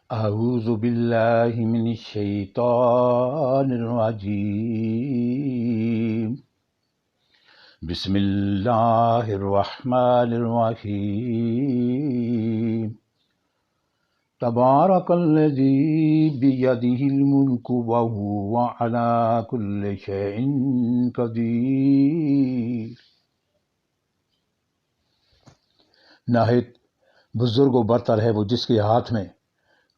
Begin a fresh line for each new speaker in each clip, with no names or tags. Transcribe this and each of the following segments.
اعوذ باللہ من الشیطان الرجیم بسم اللہ الرحمن الرحیم تبارک الذی بیدہ الملک وہو علی کل شیء قدیر۔ نہایت بزرگ و برتر ہے وہ جس کے ہاتھ میں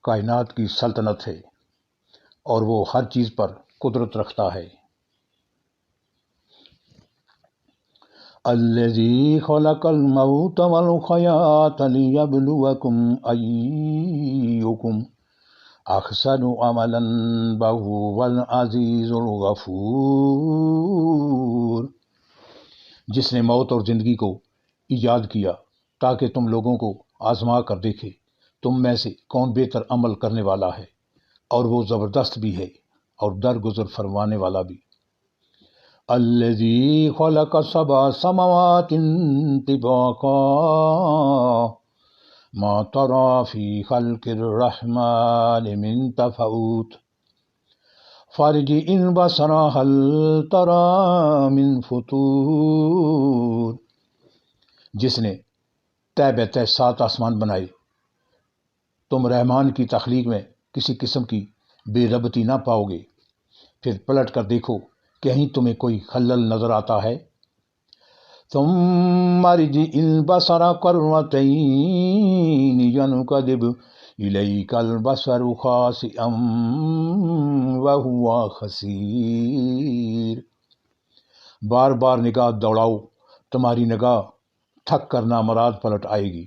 کائنات کی سلطنت ہے اور وہ ہر چیز پر قدرت رکھتا ہے۔ الذی خلق الموت والحیاۃ لیبلوکم ایکم احسن عملا وہو العزیز الغفور۔ جس نے موت اور زندگی کو ایجاد کیا تاکہ تم لوگوں کو آزما کر دیکھے تم میں سے کون بہتر عمل کرنے والا ہے، اور وہ زبردست بھی ہے اور درگزر فرمانے والا بھی۔ الذی خلق سبع سماوات طباقا ما تری فی خلق الرحمن من تفاوت فارجع البصر هل تری من فطور۔ جس نے طے بے طے 7 آسمان بنائے، تم رحمان کی تخلیق میں کسی قسم کی بے ربطی نہ پاؤ گے، پھر پلٹ کر دیکھو کہیں تمہیں کوئی خلل نظر آتا ہے۔ ثم ارجع البصر کرتین ينقلب الیک البصر خاسئا وهو حسیر۔ بار بار نگاہ دوڑاؤ، تمہاری نگاہ تھک کر نامراد پلٹ آئے گی۔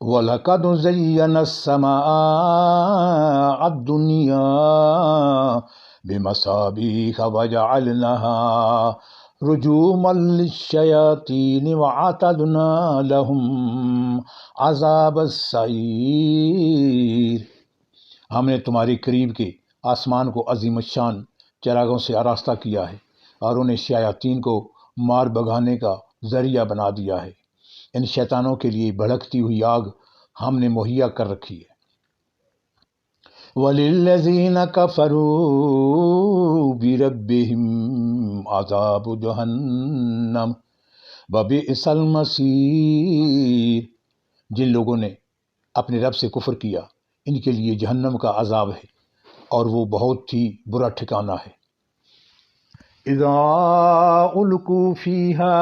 وَلَقَدْ زَيَّنَّا السَّمَاءَ الدُّنْيَا بِمَصَابِيحَ وَجَعَلْنَاهَا رُجُومًا لِلشَّيَاطِينِ وَأَعْتَدْنَا لَهُمْ عَذَابَ السَّعِيرِ۔ ہم نے تمہارے قریب کے آسمان کو عظیم الشان چراغوں سے آراستہ کیا ہے اور انہیں شیاطین کو مار بھگانے کا ذریعہ بنا دیا ہے۔ ان شیطانوں کے لیے بھڑکتی ہوئی آگ ہم نے مہیا کر رکھی ہے۔ وَلِلَّذِينَ كَفَرُوا بِرَبِّهِمْ عَذَابُ جَهَنَّمَ وَبِئْسَ الْمَصِيرُ۔ جن لوگوں نے اپنے رب سے کفر کیا ان کے لیے جہنم کا عذاب ہے اور وہ بہت ہی برا ٹھکانہ ہے۔ اذا القوا فیہا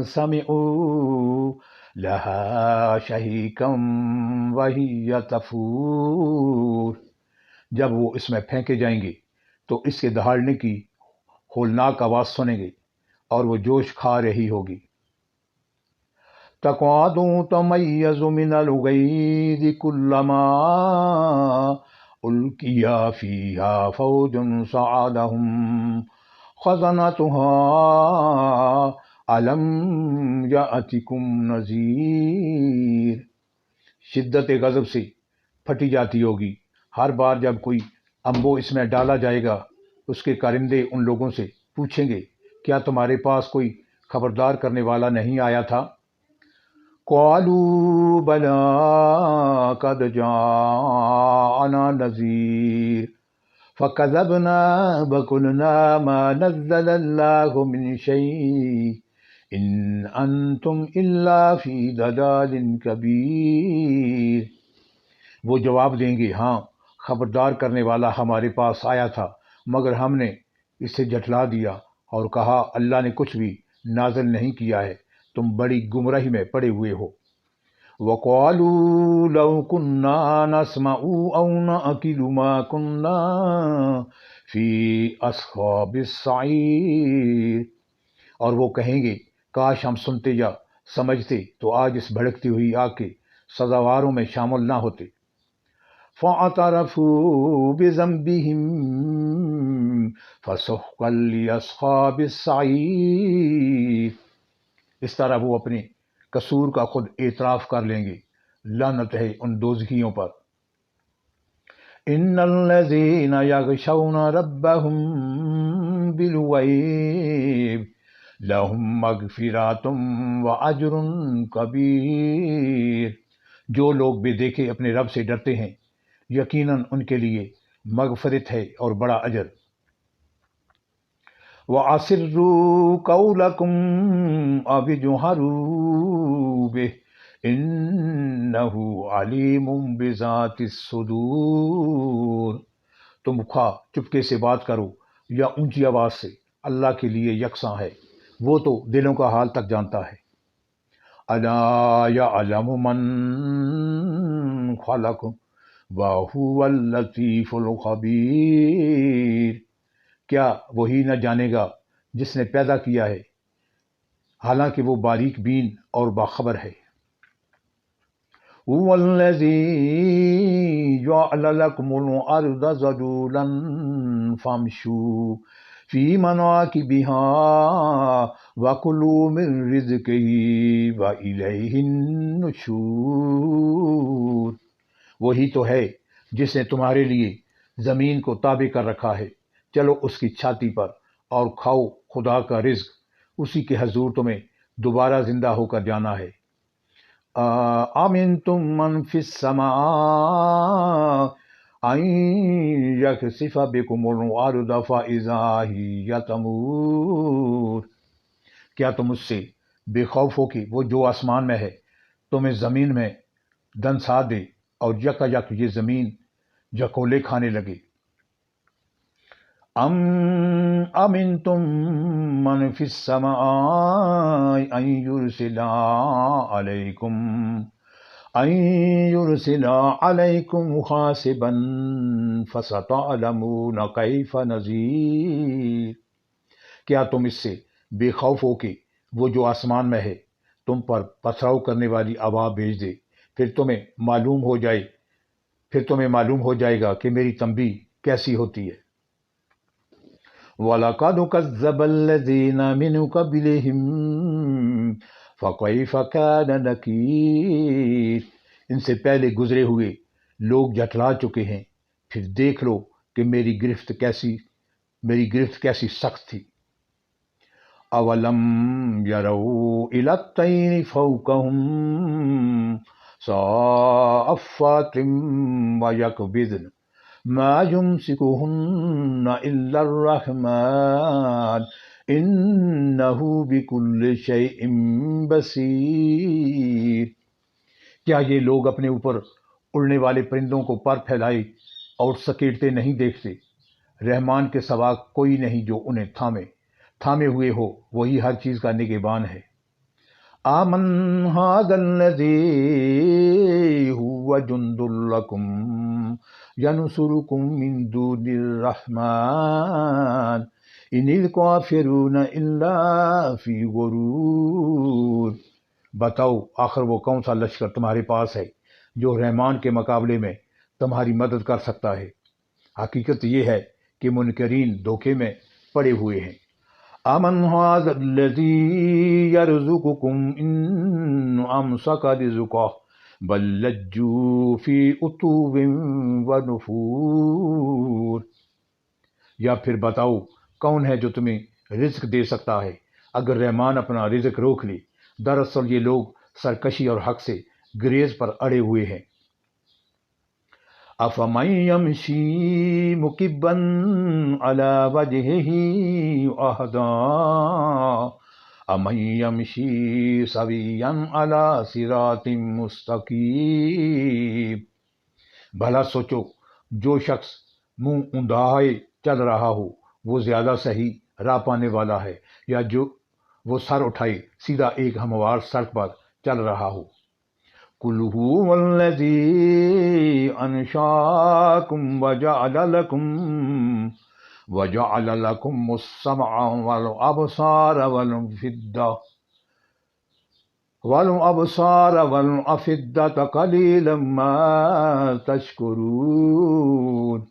سمعوا لہا شہیقا وہی تفور۔ جب وہ اس میں پھینکے جائیں گے تو اس کے دہاڑنے کی ہولناک آواز سنیں گے اور وہ جوش کھا رہی ہوگی۔ تکاد تمیز من الغیظ کلما القی فیہا فوج صعدہم خزنتها الم یأتکم نذیر۔ شدت غضب سے پھٹی جاتی ہوگی ہر بار جب کوئی انبو اس میں ڈالا جائے گا۔ اس کے کارندے ان لوگوں سے پوچھیں گے کیا تمہارے پاس کوئی خبردار کرنے والا نہیں آیا تھا؟ قالوا بلی قد جاءنا نذیر فکذبنا وقلنا ما نزل اللہ من شیء ان انتم الا فی ضلال کبیر۔ وہ جواب دیں گے ہاں، خبردار کرنے والا ہمارے پاس آیا تھا مگر ہم نے اسے جھٹلا دیا اور کہا اللہ نے کچھ بھی نازل نہیں کیا ہے، تم بڑی گمراہی میں پڑے ہوئے ہو۔ وَقَالُوا لَوْ كُنَّا نَسْمَعُ أَوْ نَعْقِلُ مَا كُنَّا فِي أَصْحَابِ السَّعِيرِ۔ اور وہ کہیں گے کاش ہم سنتے یا سمجھتے تو آج اس بھڑکتی ہوئی آگ کے سزاواروں میں شامل نہ ہوتے۔ فَاعْتَرَفُوا بِذَنبِهِمْ فَسُحْقًا لِأَصْحَابِ السَّعِيرِ۔ اس طرح وہ اپنے قصور کا خود اعتراف کر لیں گے، لعنت ہے ان دوزخیوں پر۔ ان الذین یخشون ربهم بالغیب لہم مغفرۃ واجر کبیر۔ جو لوگ بے دیکھے اپنے رب سے ڈرتے ہیں یقیناً ان کے لیے مغفرت ہے اور بڑا اجر۔ وَأَسِرُّوا قَوْلَكُمْ أَوِ اجْهَرُوا بِهِ إِنَّهُ عَلِيمٌ بِذَاتِ الصُّدُورِ۔ تم خواہ چپکے سے بات کرو یا اونچی آواز سے، اللہ کے لیے یکساں ہے، وہ تو دلوں کا حال تک جانتا ہے۔ اَلَا يَعْلَمُ مَنْ خَلَقَ وَهُوَ اللَّطِيفُ الْخَبِيرُ۔ کیا وہی نہ جانے گا جس نے پیدا کیا ہے، حالانکہ وہ باریک بین اور باخبر ہے۔ هُوَ الَّذِي جَعَلَ لَكُمُ الْأَرْضَ ذَلُولًا فَامْشُوا فِي مَنَاكِبِهَا وَكُلُوا مِن رِّزْقِهِ وَإِلَيْهِ النُّشُورُ۔ وہی تو ہے جس نے تمہارے لیے زمین کو تابع کر رکھا ہے، چلو اس کی چھاتی پر اور کھاؤ خدا کا رزق، اسی کے حضور تمہیں دوبارہ زندہ ہو کر جانا ہے۔ آمنتم من فی السماء ان یخسف بکم الارض فاذا ہی تمور۔ کیا تم اس سے بے خوف ہو کہ وہ جو آسمان میں ہے تمہیں زمین میں دنسا دے اور یکا یک یہ زمین جھکولے کھانے لگے۔ ام امنتم من فی السماء ان یرسل علیکم حاسبا فستعلمون کیف نذیر۔ کیا تم اس سے بے خوف ہو کہ وہ جو آسمان میں ہے تم پر پتھراؤ کرنے والی ہوا بھیج دے، پھر تمہیں معلوم ہو جائے گا کہ میری تنبیہ کیسی ہوتی ہے۔ وَلَقَدْ كَذَّبَ الَّذِينَ مِن قَبْلِهِمْ فَكَيْفَ كَانَ نَكِيرِ۔ ان سے پہلے گزرے ہوئے لوگ جھٹلا چکے ہیں، پھر دیکھ لو کہ میری گرفت کیسی سخت تھی۔ اَوَلَمْ يَرَوْا إِلَى الطَّيْرِ فَوْقَهُمْ صَافَّاتٍ وَيَقْبِضْنَ مَا يُمْسِكُهُنَّ إِلَّا الرَّحْمَنُ إِنَّهُ بِكُلِّ شَيْءٍ بَصِيرٌ۔ کیا یہ لوگ اپنے اوپر اڑنے والے پرندوں کو پر پھیلائے اور سکیڑتے نہیں دیکھتے؟ رحمان کے سوا کوئی نہیں جو انہیں تھامے ہوئے ہو، وہی ہر چیز کا نگہبان ہے۔ آمن ھذا الذی ھو جند لکم ینصرکم من دون الرحمن ان الکافرون الا فی غرور۔ بتاؤ آخر وہ کون سا لشکر تمہارے پاس ہے جو رحمان کے مقابلے میں تمہاری مدد کر سکتا ہے؟ حقیقت یہ ہے کہ منکرین دھوکے میں پڑے ہوئے ہیں۔ امن ھذا الذی یرزقکم ان امسک رزقہ بل لجوا فی عتو ونفور۔ یا پھر بتاؤ کون ہے جو تمہیں رزق دے سکتا ہے اگر رحمان اپنا رزق روک لے؟ دراصل یہ لوگ سرکشی اور حق سے گریز پر اڑے ہوئے ہیں۔ افمن یمشی مکبا علی وجہہ اہدی امن یمشی سویا علی صراط مستقیم۔ بھلا سوچو، جو شخص منہ اونڈائے چل رہا ہو وہ زیادہ صحیح راہ پانے والا ہے، یا جو وہ سر اٹھائے سیدھا ایک ہموار سڑک پر چل رہا ہو۔ قُلْ هُوَ الَّذِي أَنشَأَكُمْ وَجَعَلَ لَكُمُ السَّمْعَ وَالْأَبْصَارَ وَالْأَفْئِدَةَ قَلِيلًا مَا تَشْكُرُونَ۔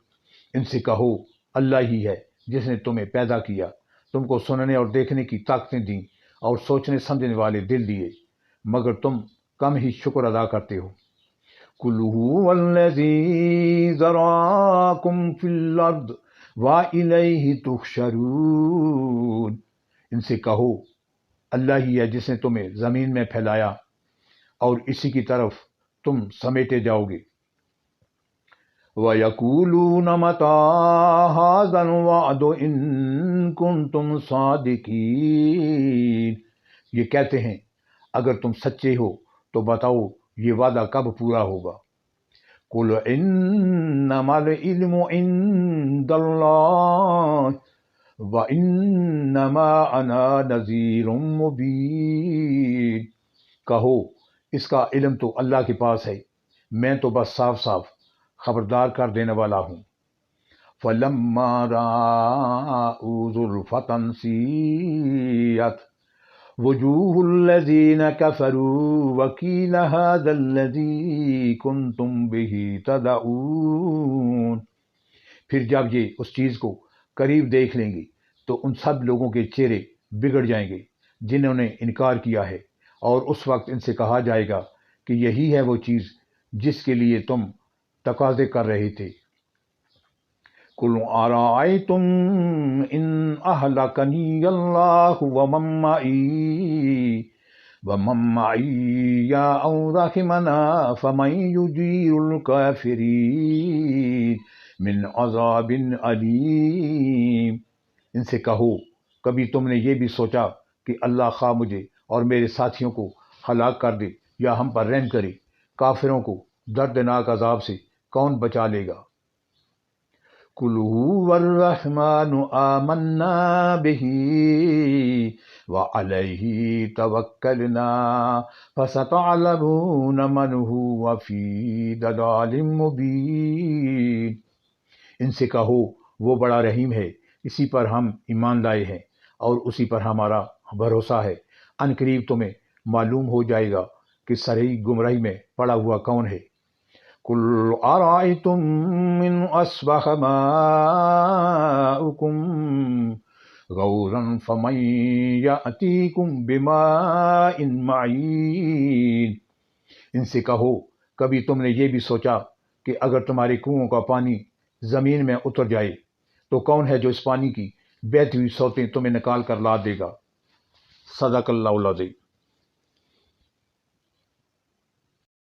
ان سے کہو اللہ ہی ہے جس نے تمہیں پیدا کیا، تم کو سننے اور دیکھنے کی طاقتیں دیں اور سوچنے سمجھنے والے دل دیے، مگر تم کم ہی شکر ادا کرتے ہو۔ قُلْ هُوَ الَّذِي ذَرَأَكُمْ فِي الْأَرْضِ وَإِلَيْهِ تُحْشَرُونَ۔ ان سے کہو اللہ ہی ہے جس نے تمہیں زمین میں پھیلایا اور اسی کی طرف تم سمیٹے جاؤ گے۔ وَيَقُولُونَ مَتَىٰ هَٰذَا الْوَعْدُ إِن كُنتُمْ صَادِقِينَ، یہ کہتے ہیں اگر تم سچے ہو تو بتاؤ یہ وعدہ کب پورا ہوگا۔ قُلْ إِنَّمَا الْعِلْمُ عِندَ اللَّهِ وَإِنَّمَا أَنَا نَذِيرٌ مُّبِينٌ، کہو اس کا علم تو اللہ کے پاس ہے، میں تو بس صاف صاف خبردار کر دینے والا ہوں۔ فَلَمَّا رَأَوْا زُلْفَةً سِيئَتْ وُجُوهُ الَّذِينَ كَفَرُوا وَقِيلَ هَٰذَا الَّذِي كُنتُم بِهِ تَدَعُونَ، پھر جب یہ اس چیز کو قریب دیکھ لیں گے تو ان سب لوگوں کے چہرے بگڑ جائیں گے جنہوں نے انکار کیا ہے، اور اس وقت ان سے کہا جائے گا کہ یہی ہے وہ چیز جس کے لیے تم تقاضے کر رہے تھے۔ قُلْ أَرَأَيْتُمْ إِنْ أَهْلَكَنِيَ اللَّهُ وَمَن مَّعِيَ أَوْ رَحِمَنَا فَمَن يُجِيرُ الْكَافِرِينَ مِنْ عَذَابٍ أَلِيمٍ، ان سے کہو کبھی تم نے یہ بھی سوچا کہ اللہ خواہ مجھے اور میرے ساتھیوں کو ہلاک کر دے یا ہم پر رحم کرے، کافروں کو دردناک عذاب سے کون بچا لے گا؟ قُلْ هُوَ الرَّحْمَٰنُ آمَنَّا بِهِ وَعَلَيْهِ تَوَكَّلْنَا فَسَتَعْلَمُونَ مَنْ هُوَ فِي ضَلَالٍ مُّبِينٍ، ان سے کہو وہ بڑا رحیم ہے، اسی پر ہم ایمان لائے ہیں اور اسی پر ہمارا بھروسہ ہے، ان قریب تمہیں معلوم ہو جائے گا کہ صریح گمراہی میں پڑا ہوا کون ہے۔ قُلْ أَرَأَيْتُمْ إِنْ أَصْبَحَ مَاؤُكُمْ غَوْرًا فَمَن يَأْتِيكُم بِمَاءٍ مَّعِينٍ، ان سے کہو کبھی تم نے یہ بھی سوچا کہ اگر تمہارے کنوؤں کا پانی زمین میں اتر جائے تو کون ہے جو اس پانی کی بہتی ہوئی صورتیں تمہیں نکال کر لا دے گا۔ صدق اللہ العظیم۔